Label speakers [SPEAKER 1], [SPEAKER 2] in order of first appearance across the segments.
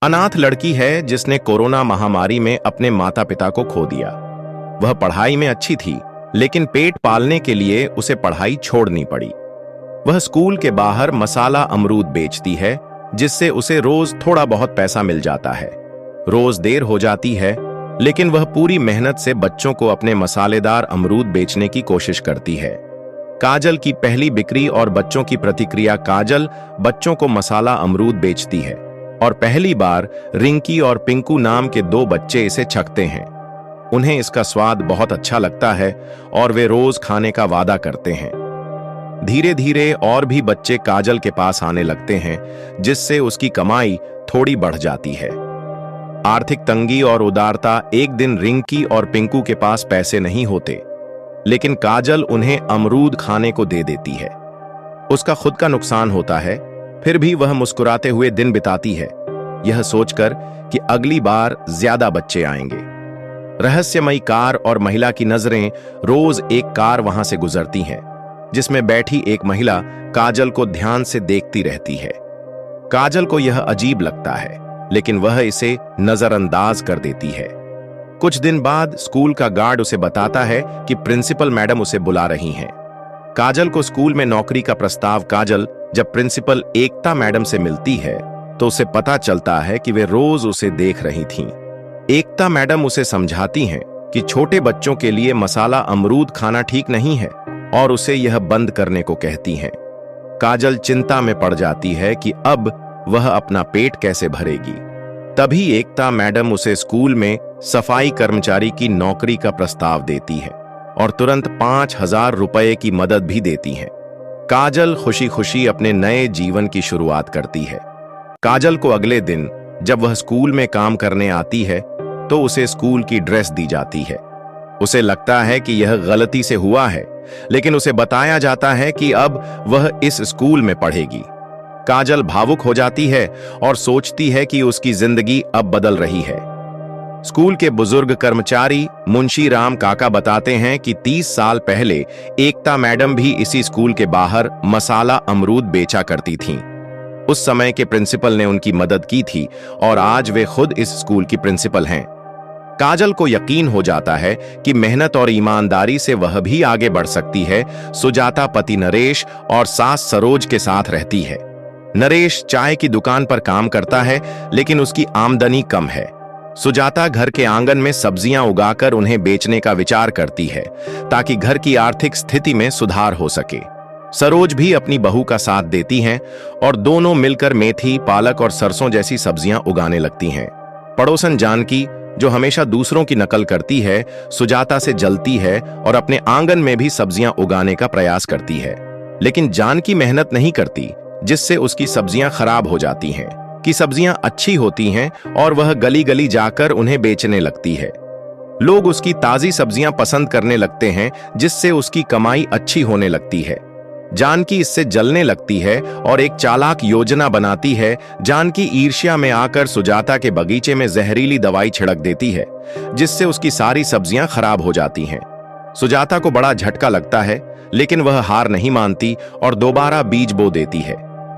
[SPEAKER 1] अनाथ लड़की है जिसने कोरोना महामारी में अपने माता पिता को खो दिया। वह पढ़ाई में अच्छी थी, लेकिन पेट पालने के लिए उसे पढ़ाई छोड़नी पड़ी। वह स्कूल के बाहर मसाला अमरूद बेचती है, जिससे उसे रोज थोड़ा बहुत पैसा मिल जाता है। रोज देर हो जाती है, लेकिन वह पूरी मेहनत से बच्चों को अपने मसालेदार अमरूद बेचने की कोशिश करती है। काजल की पहली बिक्री और बच्चों की प्रतिक्रिया। काजल बच्चों को मसाला अमरूद बेचती है और पहली बार रिंकी और पिंकू नाम के दो बच्चे इसे चखते हैं। उन्हें इसका स्वाद बहुत अच्छा लगता है और वे रोज खाने का वादा करते हैं। धीरे धीरे और भी बच्चे काजल के पास आने लगते हैं, जिससे उसकी कमाई थोड़ी बढ़ जाती है। आर्थिक तंगी और उदारता। एक दिन रिंकी और पिंकू के पास पैसे नहीं होते, लेकिन काजल उन्हें अमरूद खाने को दे देती है। उसका खुद का नुकसान होता है, फिर भी वह मुस्कुराते हुए दिन बिताती है, यह सोचकर कि अगली बार ज्यादा बच्चे आएंगे। रहस्यमयी कार और महिला की नजरें। रोज एक कार वहां से गुजरती है, जिसमें बैठी एक महिला काजल को ध्यान से देखती रहती है। काजल को यह अजीब लगता है, लेकिन वह इसे नजरअंदाज कर देती है। कुछ दिन बाद स्कूल का गार्ड उसे बताता है कि प्रिंसिपल मैडम उसे बुला रही हैं। काजल को स्कूल में नौकरी का प्रस्ताव। काजल जब प्रिंसिपल एकता मैडम से मिलती है, तो उसे पता चलता है कि वे रोज उसे देख रही थीं। एकता मैडम उसे समझाती हैं कि छोटे बच्चों के लिए मसाला अमरूद खाना ठीक नहीं है और उसे यह बंद करने को कहती हैं। काजल चिंता में पड़ जाती है कि अब वह अपना पेट कैसे भरेगी। तभी एकता मैडम उसे स्कूल में सफाई कर्मचारी की नौकरी का प्रस्ताव देती है और तुरंत 5,000 रुपए की मदद भी देती हैं। काजल खुशी खुशी अपने नए जीवन की शुरुआत करती है। काजल को अगले दिन जब वह स्कूल में काम करने आती है, तो उसे स्कूल की ड्रेस दी जाती है। उसे लगता है कि यह गलती से हुआ है, लेकिन उसे बताया जाता है कि अब वह इस स्कूल में पढ़ेगी। काजल भावुक हो जाती है और सोचती है कि उसकी जिंदगी अब बदल रही है। स्कूल के बुजुर्ग कर्मचारी मुंशी राम काका बताते हैं कि 30 साल पहले एकता मैडम भी इसी स्कूल के बाहर मसाला अमरूद बेचा करती थीं। उस समय के प्रिंसिपल ने उनकी मदद की थी और आज वे खुद इस स्कूल की प्रिंसिपल हैं। काजल को यकीन हो जाता है कि मेहनत और ईमानदारी से वह भी आगे बढ़ सकती है। सुजाता पति नरेश और सास सरोज के साथ रहती है। नरेश चाय की दुकान पर काम करता है, लेकिन उसकी आमदनी कम है। सुजाता घर के आंगन में सब्जियां उगाकर उन्हें बेचने का विचार करती है, ताकि घर की आर्थिक स्थिति में सुधार हो सके। सरोज भी अपनी बहू का साथ देती हैं और दोनों मिलकर मेथी, पालक और सरसों जैसी सब्जियां उगाने लगती हैं। पड़ोसन जानकी, जो हमेशा दूसरों की नकल करती है, सुजाता से जलती है और अपने आंगन में भी सब्जियां उगाने का प्रयास करती है। लेकिन जानकी मेहनत नहीं करती, जिससे उसकी सब्जियां खराब हो जाती हैं। कि सब्जियां अच्छी होती हैं और वह गली गली जाकर उन्हें बेचने लगती है। लोग उसकी ताजी सब्जियां पसंद करने लगते हैं, जिससे उसकी कमाई अच्छी होने लगती है। जानकी इससे जलने लगती है और एक चालाक योजना बनाती है। जानकी ईर्ष्या में आकर सुजाता के बगीचे में जहरीली दवाई छिड़क देती है, जिससे उसकी सारी सब्जियां खराब हो जाती हैं। सुजाता को बड़ा झटका लगता है, लेकिन वह हार नहीं मानती और दोबारा बीज बो देती है।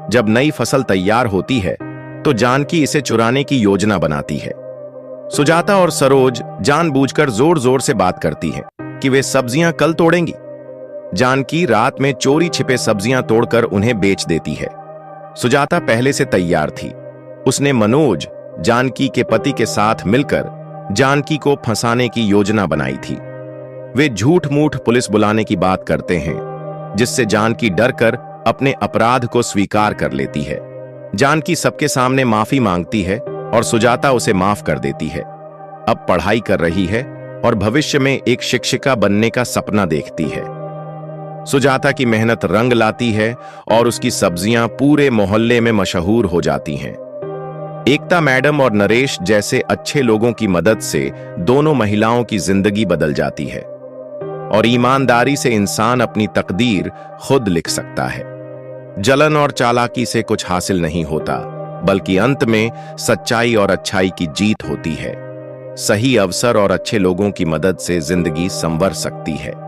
[SPEAKER 1] जब नई फसल तैयार होती है, तो जानकी इसे चुराने की योजना बनाती है। सुजाता और सरोज जानबूझकर जोर जोर से बात करती हैं कि वे सब्जियां कल तोड़ेंगी। जानकी रात में चोरी छिपे सब्जियां तोड़कर उन्हें बेच देती है। सुजाता पहले से तैयार थी। उसने मनोज, जानकी के पति के साथ मिलकर जानकी को फंसाने की योजना बनाई थी। वे झूठ मूठ पुलिस बुलाने की बात करते हैं, जिससे जानकी डरकर अपने अपराध को स्वीकार कर लेती है। जानकी सबके सामने माफी मांगती है और सुजाता उसे माफ कर देती है। अब पढ़ाई कर रही है और भविष्य में एक शिक्षिका बनने का सपना देखती है। सुजाता की मेहनत रंग लाती है और उसकी सब्जियां पूरे मोहल्ले में मशहूर हो जाती हैं। एकता मैडम और नरेश जैसे अच्छे लोगों की मदद से दोनों महिलाओं की जिंदगी बदल जाती है और ईमानदारी से इंसान अपनी तकदीर खुद लिख सकता है। जलन और चालाकी से कुछ हासिल नहीं होता, बल्कि अंत में सच्चाई और अच्छाई की जीत होती है। सही अवसर और अच्छे लोगों की मदद से जिंदगी संवर सकती है।